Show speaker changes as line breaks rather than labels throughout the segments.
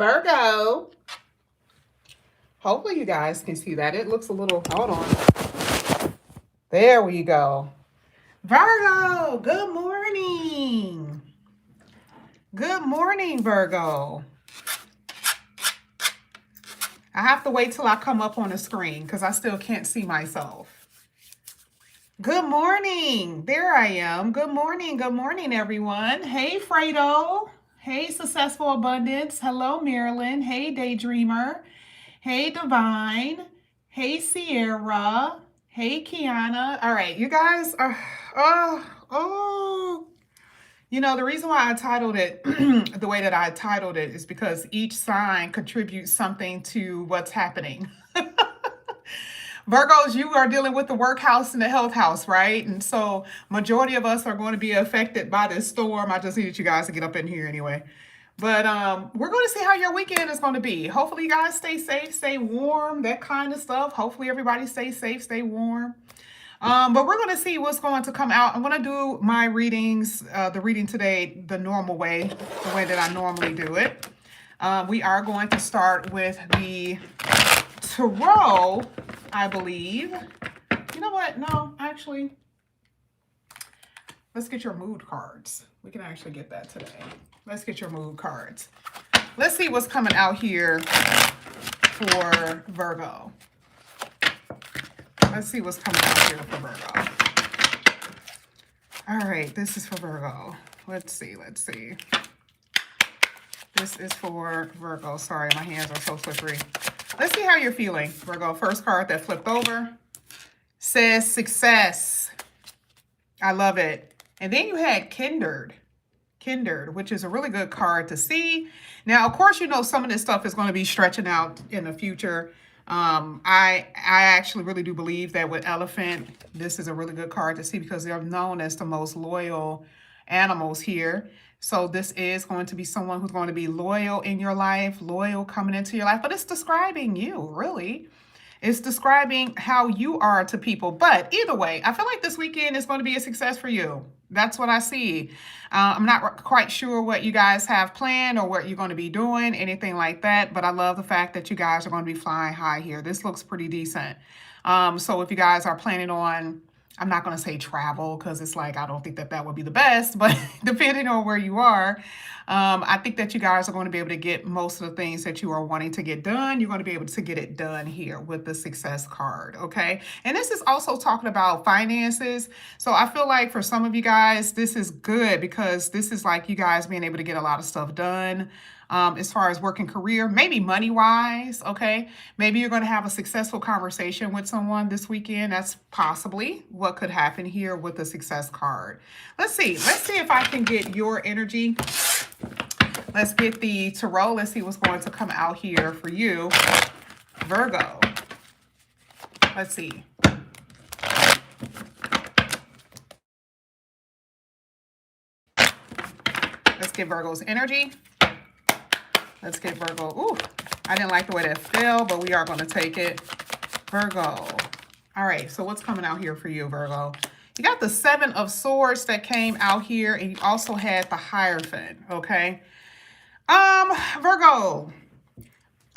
Virgo. Hopefully you guys can see that. It looks a little, hold on. There we go. Virgo, good morning. Good morning, Virgo. I have to wait till I come up on the screen because I still can't see myself. Good morning. There I am. Good morning. Good morning, everyone. Hey, Fredo. Hey, Successful Abundance. Hello, Marilyn. Hey, Daydreamer. Hey, Divine. Hey, Sierra. Hey, Kiana. All right, you guys are, you know, the reason why I titled it the way that I titled it is because each sign contributes something to what's happening. Virgos, you are dealing with the work house and the health house, right? And so majority of us are going to be affected by this storm. I just needed you guys to get up in here anyway. But we're going to see how your weekend is going to be. Hopefully you guys stay safe, stay warm, that kind of stuff. Hopefully everybody stay safe, stay warm. But we're going to see what's going to come out. I'm going to do my readings, the reading today, the normal way, the way that I normally do it. We are going to start with the tarot, I believe. You know what? No, actually, let's get your mood cards. We can actually get that today. Let's get your mood cards. Let's see what's coming out here for Virgo. Let's see what's coming out here for Virgo. All right, this is for Virgo. Let's see. This is for Virgo. Sorry, my hands are so slippery. Let's see how you're feeling, Virgo. First card that flipped over says success. I love it. And then you had Kindred, which is a really good card to see. Now, of course, you know some of this stuff is going to be stretching out in the future. I actually really do believe that with Elephant, this is a really good card to see because they're known as the most loyal animals here. So this is going to be someone who's going to be loyal in your life, loyal coming into your life, but it's describing you, really. It's describing how you are to people. But either way, I feel like this weekend is going to be a success for you. That's what I see. I'm not quite sure what you guys have planned or what you're going to be doing, anything like that. But I love the fact that you guys are going to be flying high here. This looks pretty decent. So if you guys are planning on, I'm not going to say travel because it's like, I don't think that would be the best, but depending on where you are, I think that you guys are going to be able to get most of the things that you are wanting to get done. You're going to be able to get it done here with the success card. Okay. And this is also talking about finances. So I feel like for some of you guys, this is good because this is like you guys being able to get a lot of stuff done. As far as work and career, maybe money-wise, okay? Maybe you're going to have a successful conversation with someone this weekend. That's possibly what could happen here with the success card. Let's see if I can get your energy. Let's get the tarot. Let's see what's going to come out here for you, Virgo. Let's see. Let's get Virgo's energy. Let's get Virgo. Ooh, I didn't like the way that fell, but we are going to take it. Virgo. All right, so what's coming out here for you, Virgo? You got the Seven of Swords that came out here, and you also had the Hierophant, okay? Virgo,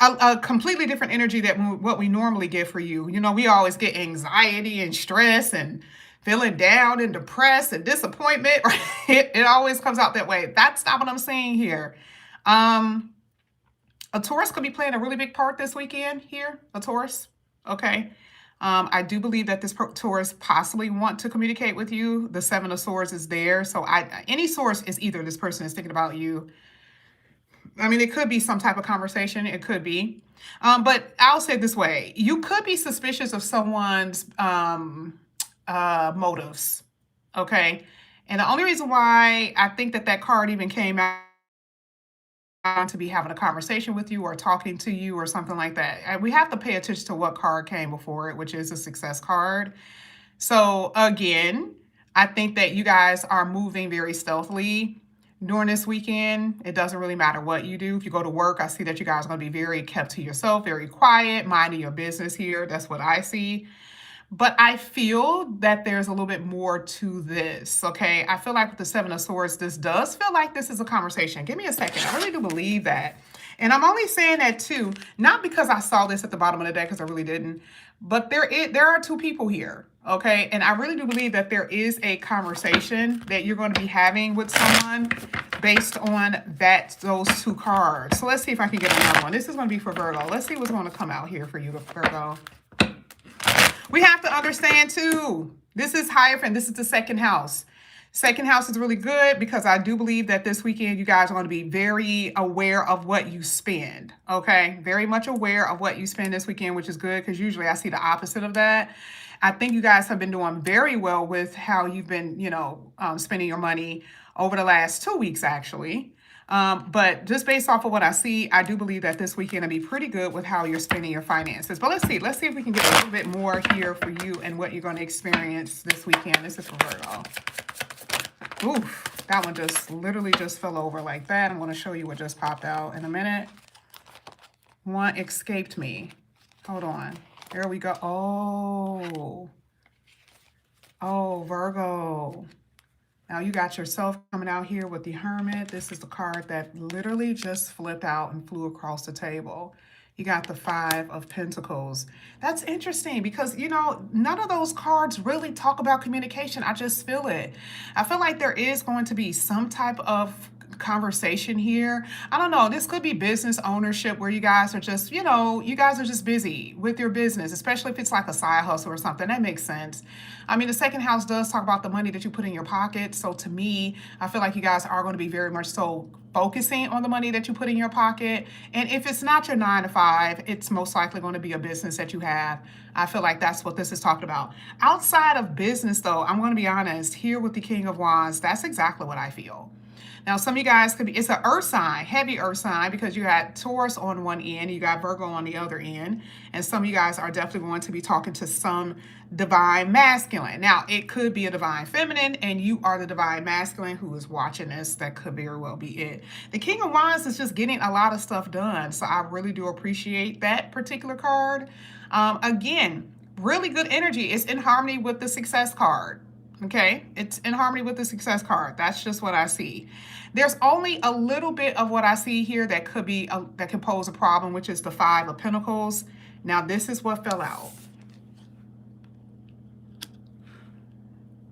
a completely different energy than what we normally get for you. You know, we always get anxiety and stress and feeling down and depressed and disappointment. It always comes out that way. That's not what I'm saying here. A Taurus could be playing a really big part this weekend here, a Taurus, okay? I do believe that this Taurus possibly want to communicate with you. The Seven of Swords is there. So any source is either this person is thinking about you. I mean, it could be some type of conversation. It could be. But I'll say it this way. You could be suspicious of someone's motives, okay? And the only reason why I think that card even came out to be having a conversation with you or talking to you or something like that. And we have to pay attention to what card came before it, which is a success card. So again, I think that you guys are moving very stealthily during this weekend. It doesn't really matter what you do. If you go to work, I see that you guys are going to be very kept to yourself, very quiet, minding your business here. That's what I see. But I feel that there's a little bit more to this, okay? I feel like with the Seven of Swords, this does feel like this is a conversation. Give me a second. I really do believe that. And I'm only saying that too, not because I saw this at the bottom of the deck, because I really didn't, but there are two people here, okay? And I really do believe that there is a conversation that you're going to be having with someone based on those two cards. So let's see if I can get another one. This is going to be for Virgo. Let's see what's going to come out here for you, Virgo. We have to understand too, this is Hierophant. This is the second house. Second house is really good because I do believe that this weekend you guys are going to be very aware of what you spend, okay? Very much aware of what you spend this weekend, which is good because usually I see the opposite of that. I think you guys have been doing very well with how you've been, spending your money over the last 2 weeks, actually. But just based off of what I see, I do believe that this weekend will be pretty good with how you're spending your finances. But let's see if we can get a little bit more here for you and what you're going to experience this weekend. This is for Virgo. Oof, that one just literally just fell over like that. I'm going to show you what just popped out in a minute. One escaped me. Hold on. There we go. Oh, Virgo. Now you got yourself coming out here with the Hermit. This is the card that literally just flipped out and flew across the table. You got the Five of Pentacles. That's interesting because, none of those cards really talk about communication. I just feel it. I feel like there is going to be some type of conversation here. I don't know. This could be business ownership where you guys are just, you guys are just busy with your business, especially if it's like a side hustle or something. That makes sense. I mean, the second house does talk about the money that you put in your pocket. So to me, I feel like you guys are going to be very much so focusing on the money that you put in your pocket. And if it's not your 9 to 5, it's most likely going to be a business that you have. I feel like that's what this is talking about. Outside of business, though, I'm going to be honest, here with the King of Wands, that's exactly what I feel. Now, some of you guys could be, it's an earth sign, heavy earth sign, because you got Taurus on one end, you got Virgo on the other end. And some of you guys are definitely going to be talking to some divine masculine. Now, it could be a divine feminine, and you are the divine masculine who is watching this. That could very well be it. The King of Wands is just getting a lot of stuff done. So I really do appreciate that particular card. Again, really good energy. It's in harmony with the Success card. Okay, it's in harmony with the Success card. That's just what I see. There's only a little bit of what I see here that could be that can pose a problem, which is the Five of Pentacles. Now, this is what fell out.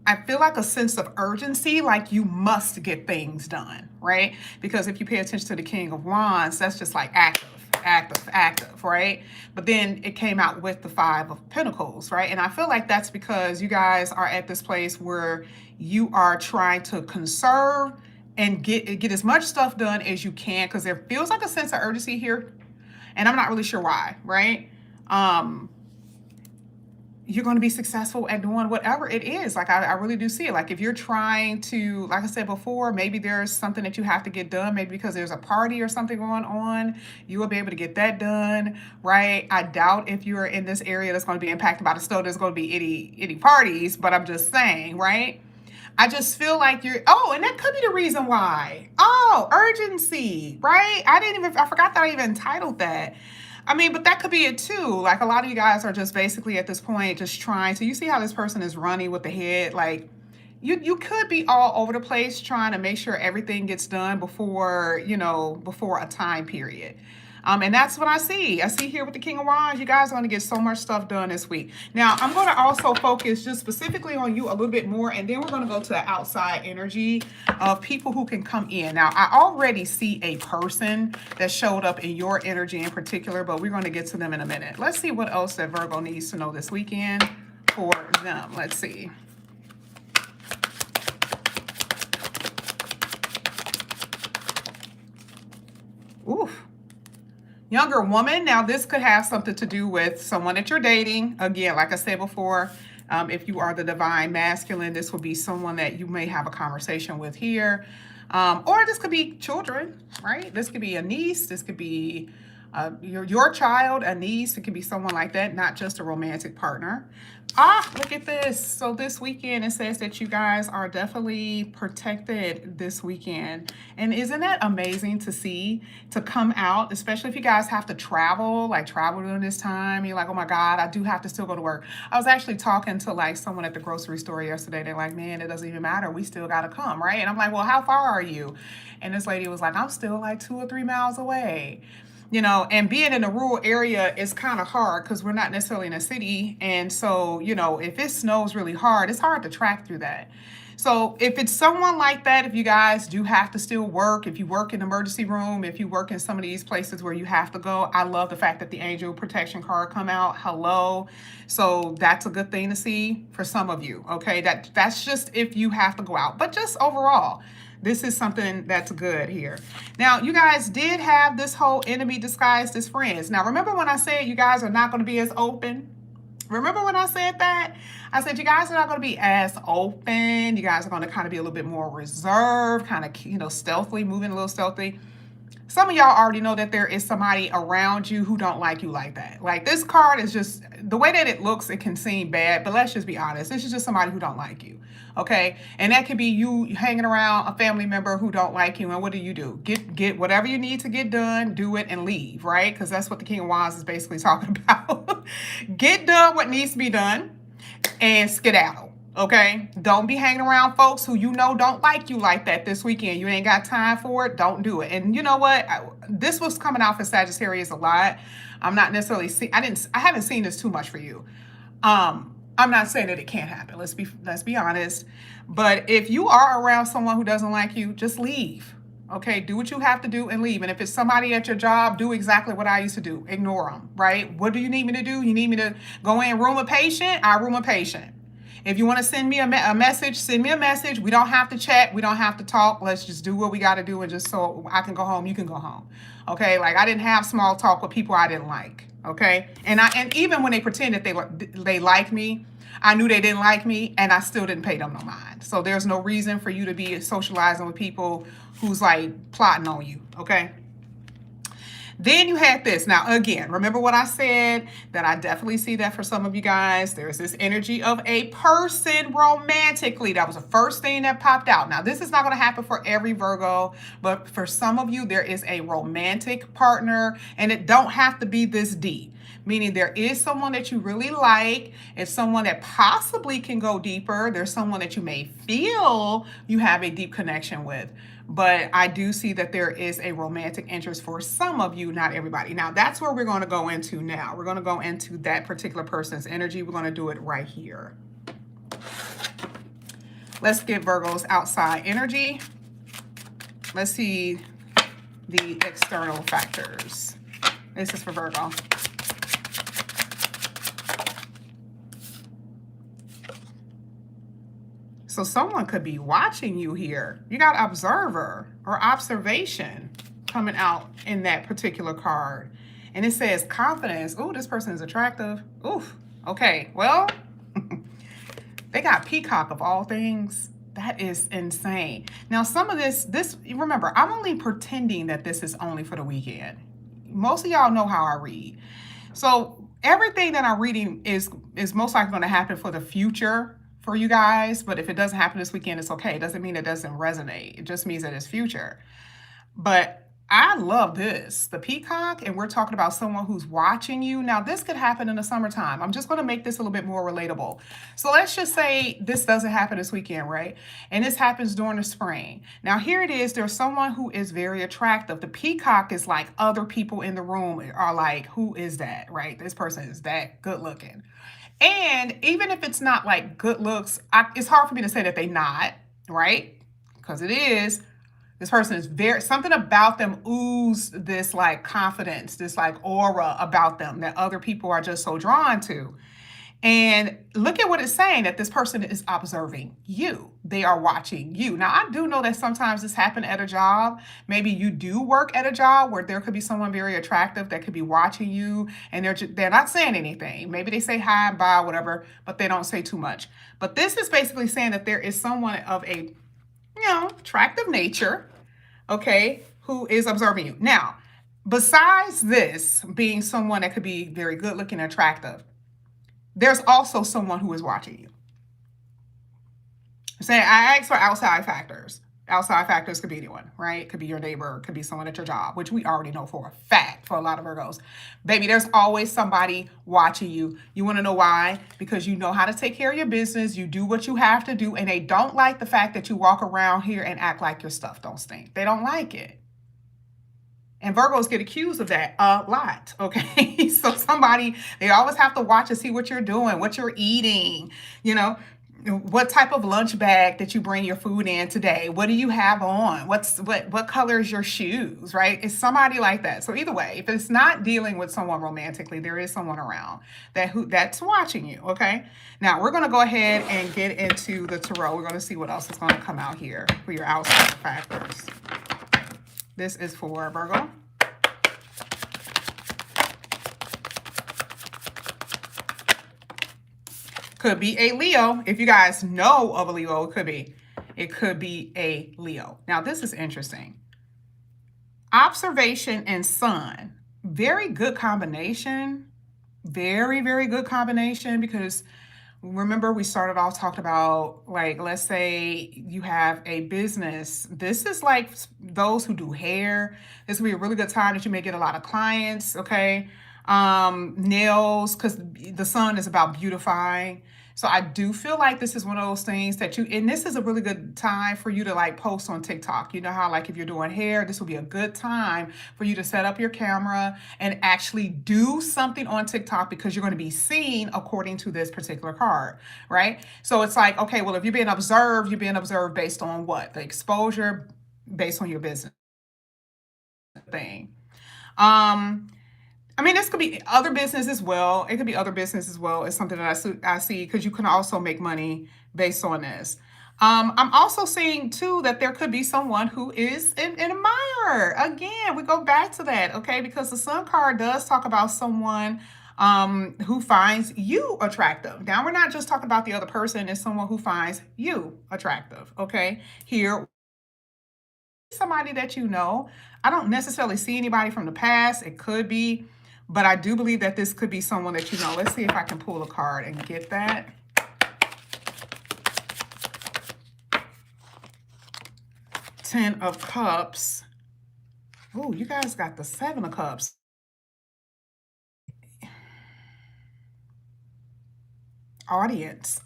I feel like a sense of urgency, like you must get things done, right? Because if you pay attention to the King of Wands, that's just like active, right? But then it came out with the Five of Pentacles, right? And I feel like that's because you guys are at this place where you are trying to conserve and get as much stuff done as you can, because there feels like a sense of urgency here. And I'm not really sure why, right? You're going to be successful at doing whatever it is. Like, I really do see it. Like, if you're trying to, like I said before, maybe there's something that you have to get done, maybe because there's a party or something going on, you will be able to get that done, right? I doubt if you're in this area that's going to be impacted by the snow, there's going to be any parties, but I'm just saying, right? I just feel like and that could be the reason why. Urgency, right? I forgot that I even entitled that. I mean, but that could be it too. Like, a lot of you guys are just basically at this point just trying to, you see how this person is running with the head? Like, you could be all over the place trying to make sure everything gets done before a time period. And that's what I see. I see here with the King of Wands, you guys are going to get so much stuff done this week. Now, I'm going to also focus just specifically on you a little bit more, and then we're going to go to the outside energy of people who can come in. Now, I already see a person that showed up in your energy in particular, but we're going to get to them in a minute. Let's see what else that Virgo needs to know this weekend for them. Let's see. Oof. Younger woman. Now, this could have something to do with someone that you're dating. Again, like I said before, if you are the divine masculine, this would be someone that you may have a conversation with here. Or this could be children, right? This could be a niece. This could be your child, a niece. It can be someone like that, not just a romantic partner. Ah, look at this. So this weekend, it says that you guys are definitely protected this weekend. And isn't that amazing to see, to come out, especially if you guys have to travel, like travel during this time. You're like, oh my God, I do have to still go to work. I was actually talking to like someone at the grocery store yesterday. They're like, man, it doesn't even matter. We still got to come, right? And I'm like, well, how far are you? And this lady was like, I'm still like 2 or 3 miles away. You know, and being in a rural area is kind of hard because we're not necessarily in a city. And so, you know, if it snows really hard, it's hard to track through that. So if it's someone like that, if you guys do have to still work, if you work in the emergency room, if you work in some of these places where you have to go, I love the fact that the angel protection card come out. Hello. So that's a good thing to see for some of you. Okay. That's just if you have to go out, but just overall, this is something that's good here. Now, you guys did have this whole enemy disguised as friends. Now, remember when I said you guys are not going to be as open? Remember when I said that? I said you guys are not going to be as open. You guys are going to kind of be a little bit more reserved, kind of, you know, stealthily, moving a little stealthy. Some of y'all already know that there is somebody around you who don't like you like that. Like this card is just, the way that it looks, it can seem bad, but let's just be honest. This is just somebody who don't like you, okay? And that could be you hanging around a family member who don't like you, and what do? Get whatever you need to get done, do it, and leave, right? Because that's what the King of Wands is basically talking about. Get done what needs to be done and skedaddle. Okay, don't be hanging around folks who you know don't like you like that this weekend. You ain't got time for it. Don't do it. And you know what? This was coming out for Sagittarius a lot. I'm not necessarily I haven't seen this too much for you. I'm not saying that it can't happen. Let's be honest. But if you are around someone who doesn't like you, just leave. Okay, do what you have to do and leave. And if it's somebody at your job, do exactly what I used to do. Ignore them, right? What do you need me to do? You need me to go in room a patient? I room a patient. If you want to send me a message, send me a message. We don't have to chat. We don't have to talk. Let's just do what we got to do, and just so I can go home, you can go home. Okay? Like I didn't have small talk with people I didn't like. Okay? And even when they pretended they like me, I knew they didn't like me, and I still didn't pay them no mind. So there's no reason for you to be socializing with people who's like plotting on you. Okay? Then you had this. Now, again, remember what I said, that I definitely see that for some of you guys. There's this energy of a person romantically. That was the first thing that popped out. Now, this is not going to happen for every Virgo, but for some of you, there is a romantic partner, and it don't have to be this deep. Meaning there is someone that you really like. It's someone that possibly can go deeper. There's someone that you may feel you have a deep connection with. But I do see that there is a romantic interest for some of you, not everybody. Now, that's where we're going to go into now. We're going to go into that particular person's energy. We're going to do it right here. Let's get Virgo's outside energy. Let's see the external factors. This is for Virgo. So someone could be watching you here. You got observer or observation coming out in that particular card. And it says confidence. Ooh, this person is attractive. Oof. Okay, well, they got peacock of all things. That is insane. Now, some of this, remember, I'm only pretending that this is only for the weekend. Most of y'all know how I read. So everything that I'm reading is most likely going to happen for the future for you guys, but if it doesn't happen this weekend, it's okay. It doesn't mean it doesn't resonate. It just means that it's future. But I love this, the peacock, and we're talking about someone who's watching you. Now, this could happen in the summertime. I'm just going to make this a little bit more relatable. So let's just say this doesn't happen this weekend, right? And this happens during the spring. Now, here it is. There's someone who is very attractive. The peacock is like other people in the room are like, who is that, right? This person is that good looking. And even if it's not like good looks, it's hard for me to say that they're not, right? Because it is. This person is something about them oozes this like confidence, this like aura about them that other people are just so drawn to. And look at what it's saying, that this person is observing you. They are watching you. Now, I do know that sometimes this happens at a job. Maybe you do work at a job where there could be someone very attractive that could be watching you, and they're not saying anything. Maybe they say hi and bye, whatever, but they don't say too much. But this is basically saying that there is someone of a, attractive nature, okay, who is observing you. Now, besides this being someone that could be very good looking and attractive, there's also someone who is watching you. I'm saying I asked for outside factors. Outside factors could be anyone, right? Could be your neighbor, could be someone at your job, which we already know for a fact for a lot of Virgos. Baby, there's always somebody watching you. You want to know why? Because you know how to take care of your business. You do what you have to do, and they don't like the fact that you walk around here and act like your stuff don't stink. They don't like it. And Virgos get accused of that a lot, okay? So they always have to watch and see what you're doing, what you're eating, you know, what type of lunch bag that you bring your food in today. What do you have on? What color is your shoes, right? It's somebody like that. So either way, if it's not dealing with someone romantically, there is someone around that's watching you, okay? Now, we're going to go ahead and get into the tarot. We're going to see what else is going to come out here for your outside factors. This is for Virgo. Could be a Leo. If you guys know of a Leo, it could be a Leo. Now, this is interesting. Observation and Sun. Very good combination. Very, very good combination, because remember we started off talking about, like, let's say you have a business. This is like those who do hair. This will be a really good time that you may get a lot of clients, okay? Nails, because the sun is about beautifying. So I do feel like this is one of those things that and this is a really good time for you to like post on TikTok. You know how, like, if you're doing hair, this will be a good time for you to set up your camera and actually do something on TikTok, because you're going to be seen according to this particular card, right? So it's like, okay, well, if you're being observed based on what? The exposure based on your business thing. I mean, this could be other business as well. It could be other business as well. It's something that I see, because you can also make money based on this. I'm also seeing, too, that there could be someone who is an admirer. Again, we go back to that, okay? Because the Sun card does talk about someone who finds you attractive. Now, we're not just talking about the other person. It's someone who finds you attractive, okay? Here, somebody that you know. I don't necessarily see anybody from the past. It could be, but I do believe that this could be someone that you know. Let's see if I can pull a card and get that. Ten of Cups. Oh, you guys got the Seven of Cups. Audience.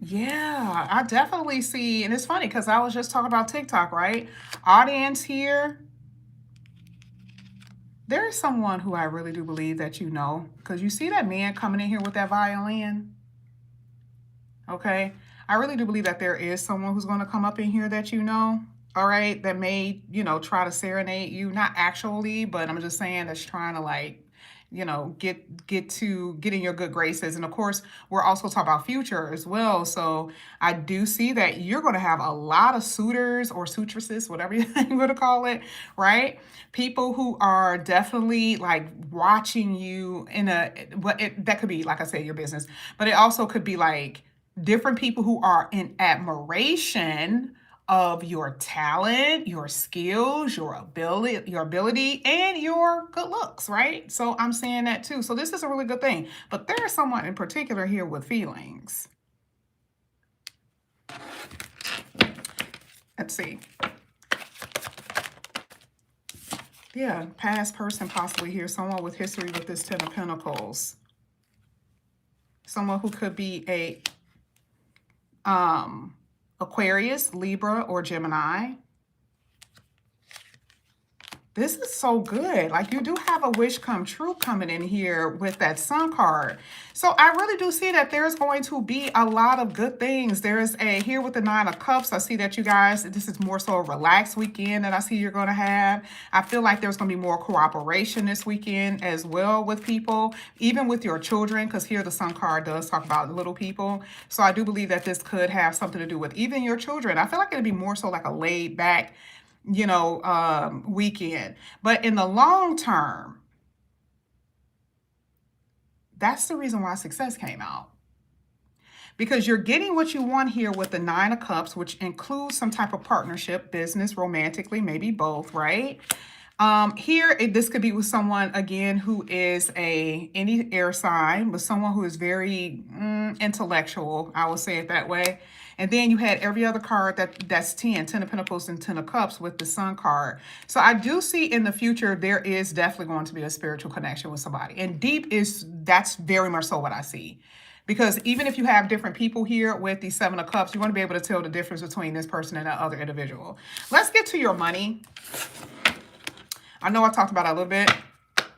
Yeah, I definitely see, and it's funny because I was just talking about TikTok, right? Audience here. There is someone who I really do believe that you know, because you see that man coming in here with that violin. Okay, I really do believe that there is someone who's going to come up in here that you know. All right, that may, try to serenade you, not actually, but I'm just saying that's trying to, like, get in your good graces. And of course, we're also talking about future as well. So I do see that you're going to have a lot of suitors or suitresses, whatever you're going to call it, right? People who are definitely like watching you that could be, like I said, your business, but it also could be like different people who are in admiration of your talent, your skills, your ability, and your good looks, right? So I'm saying that too. So this is a really good thing. But there is someone in particular here with feelings. Let's see. Yeah, past person possibly here. Someone with history with this Ten of Pentacles. Someone who could be a Aquarius, Libra, or Gemini. This is so good. Like, you do have a wish come true coming in here with that Sun card. So I really do see that there's going to be a lot of good things. There's here with the Nine of Cups. I see that you guys, this is more so a relaxed weekend that I see you're going to have. I feel like there's going to be more cooperation this weekend as well with people, even with your children, because here the Sun card does talk about little people. So I do believe that this could have something to do with even your children. I feel like it'd be more so like a laid back, weekend. But in the long term, that's the reason why success came out. because you're getting what you want here with the Nine of Cups, which includes some type of partnership, business, romantically, maybe both, right? Here, this could be with someone, again, who is any air sign, but someone who is very intellectual, I will say it that way. And then you had every other card that's 10 of Pentacles and 10 of Cups with the Sun card. So I do see in the future, there is definitely going to be a spiritual connection with somebody. And that's very much so what I see. Because even if you have different people here with the Seven of Cups, you're going to be able to tell the difference between this person and that other individual. Let's get to your money. I know I talked about it a little bit.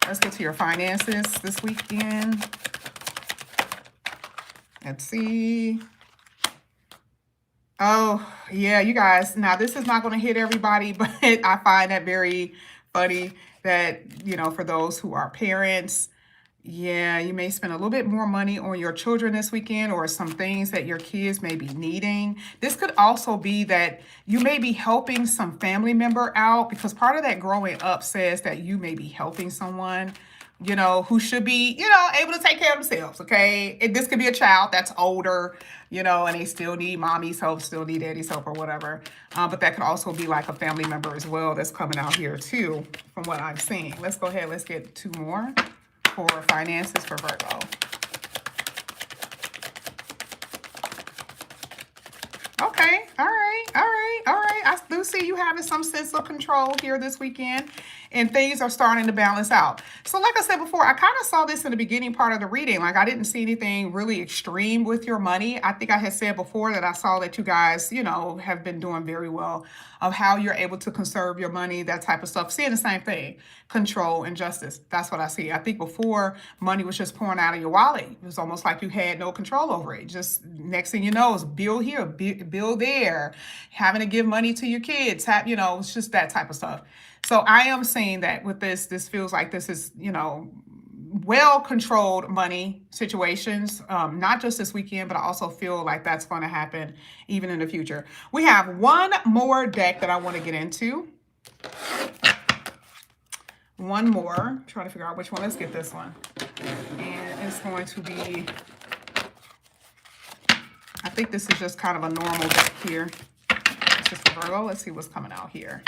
Let's get to your finances this weekend. Let's see. Oh, yeah, you guys. Now, this is not going to hit everybody, but I find that very funny that, for those who are parents, yeah, you may spend a little bit more money on your children this weekend or some things that your kids may be needing. This could also be that you may be helping some family member out, because part of that growing up says that you may be helping someone, who should be, able to take care of themselves, okay? This could be a child that's older, and they still need mommy's help, still need daddy's help or whatever. But that could also be like a family member as well that's coming out here too, from what I'm seeing. Let's go ahead. Let's get two more for finances for Virgo. Okay. All right. I do see you having some sense of control here this weekend, and things are starting to balance out. So like I said before, I kind of saw this in the beginning part of the reading. Like, I didn't see anything really extreme with your money. I think I had said before that I saw that you guys, have been doing very well of how you're able to conserve your money, that type of stuff. Seeing the same thing, control and justice. That's what I see. I think before, money was just pouring out of your wallet. It was almost like you had no control over it. Just next thing you know is bill here, bill there, having to give money to your kids, it's just that type of stuff. So I am saying that with this feels like this is, well-controlled money situations, not just this weekend, but I also feel like that's going to happen even in the future. We have one more deck that I want to get into. One more. Trying to figure out which one. Let's get this one. And it's going to be, I think this is just kind of a normal deck here. It's just for Virgo. Let's see what's coming out here.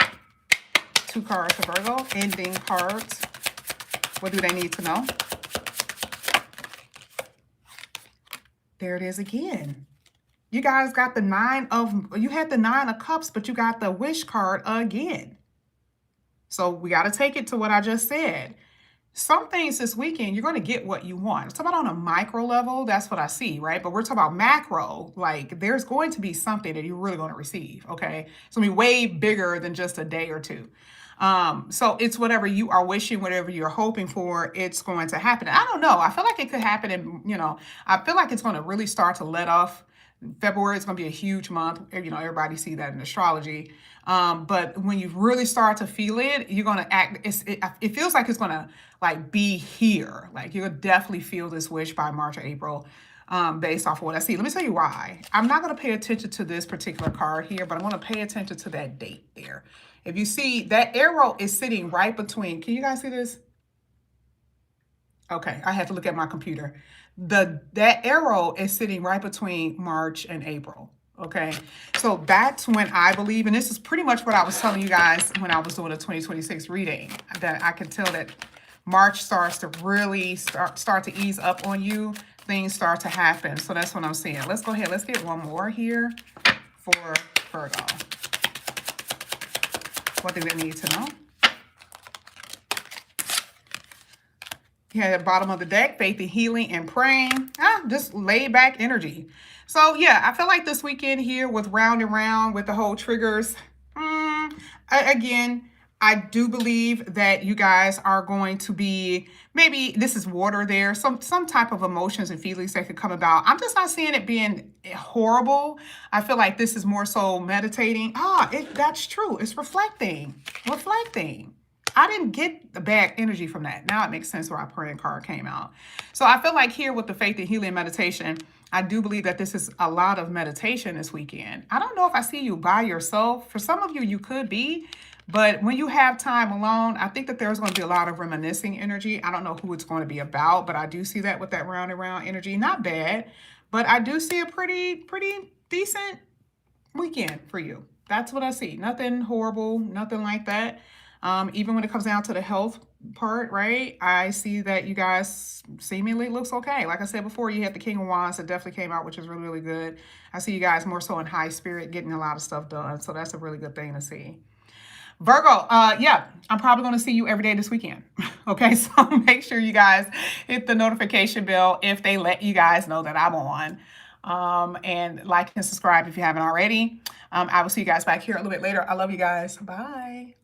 Two cards for Virgo. Ending cards. What do they need to know? There it is again. You guys got the you had the Nine of Cups, but you got the Wish card again. So we got to take it to what I just said. Some things this weekend, you're going to get what you want. It's about on a micro level. That's what I see, right? But we're talking about macro. Like, there's going to be something that you're really going to receive, okay? It's going to be way bigger than just a day or two. So it's whatever you are wishing, whatever you're hoping for, it's going to happen. I don't know. I feel like it could happen. And, I feel like it's going to really start to let off. February is going to be a huge month. Everybody see that in astrology. But when you really start to feel it, you're going to act. It feels like it's going to be here. Like, you'll definitely feel this wish by March or April. Based off of what I see. Let me tell you why. I'm not going to pay attention to this particular card here, but I'm going to pay attention to that date there. If you see, that arrow is sitting right between, can you guys see this? Okay, I had to look at my computer. That arrow is sitting right between March and April. Okay, so that's when I believe, and this is pretty much what I was telling you guys when I was doing the 2026 reading, that I can tell that March starts to really start to ease up on you. Things start to happen. So that's what I'm saying. Let's go ahead. Let's get one more here for Virgo. What do they need to know? Here at the bottom of the deck, faith and healing and praying. Just laid back energy. So yeah, I feel like this weekend here with round and round with the whole triggers. Again, I do believe that you guys are going to be, maybe this is water there, some type of emotions and feelings that could come about. I'm just not seeing it being horrible. I feel like this is more so meditating. That's true. It's reflecting. I didn't get the bad energy from that. Now it makes sense why our praying card came out. So I feel like here with the faith and healing meditation, I do believe that this is a lot of meditation this weekend. I don't know if I see you by yourself. For some of you, you could be. But when you have time alone, I think that there's going to be a lot of reminiscing energy. I don't know who it's going to be about, but I do see that with that round and round energy. Not bad, But I do see a pretty decent weekend for you. That's what I see. Nothing horrible, nothing like that. Even when it comes down to the health part, right? I see that you guys seemingly looks okay. Like I said before, you had the King of Wands that definitely came out, which is really, really good. I see you guys more so in high spirit, getting a lot of stuff done. So that's a really good thing to see. Virgo, yeah, I'm probably going to see you every day this weekend. Okay, so make sure you guys hit the notification bell if they let you guys know that I'm on. And like and subscribe if you haven't already. I will see you guys back here a little bit later. I love you guys. Bye.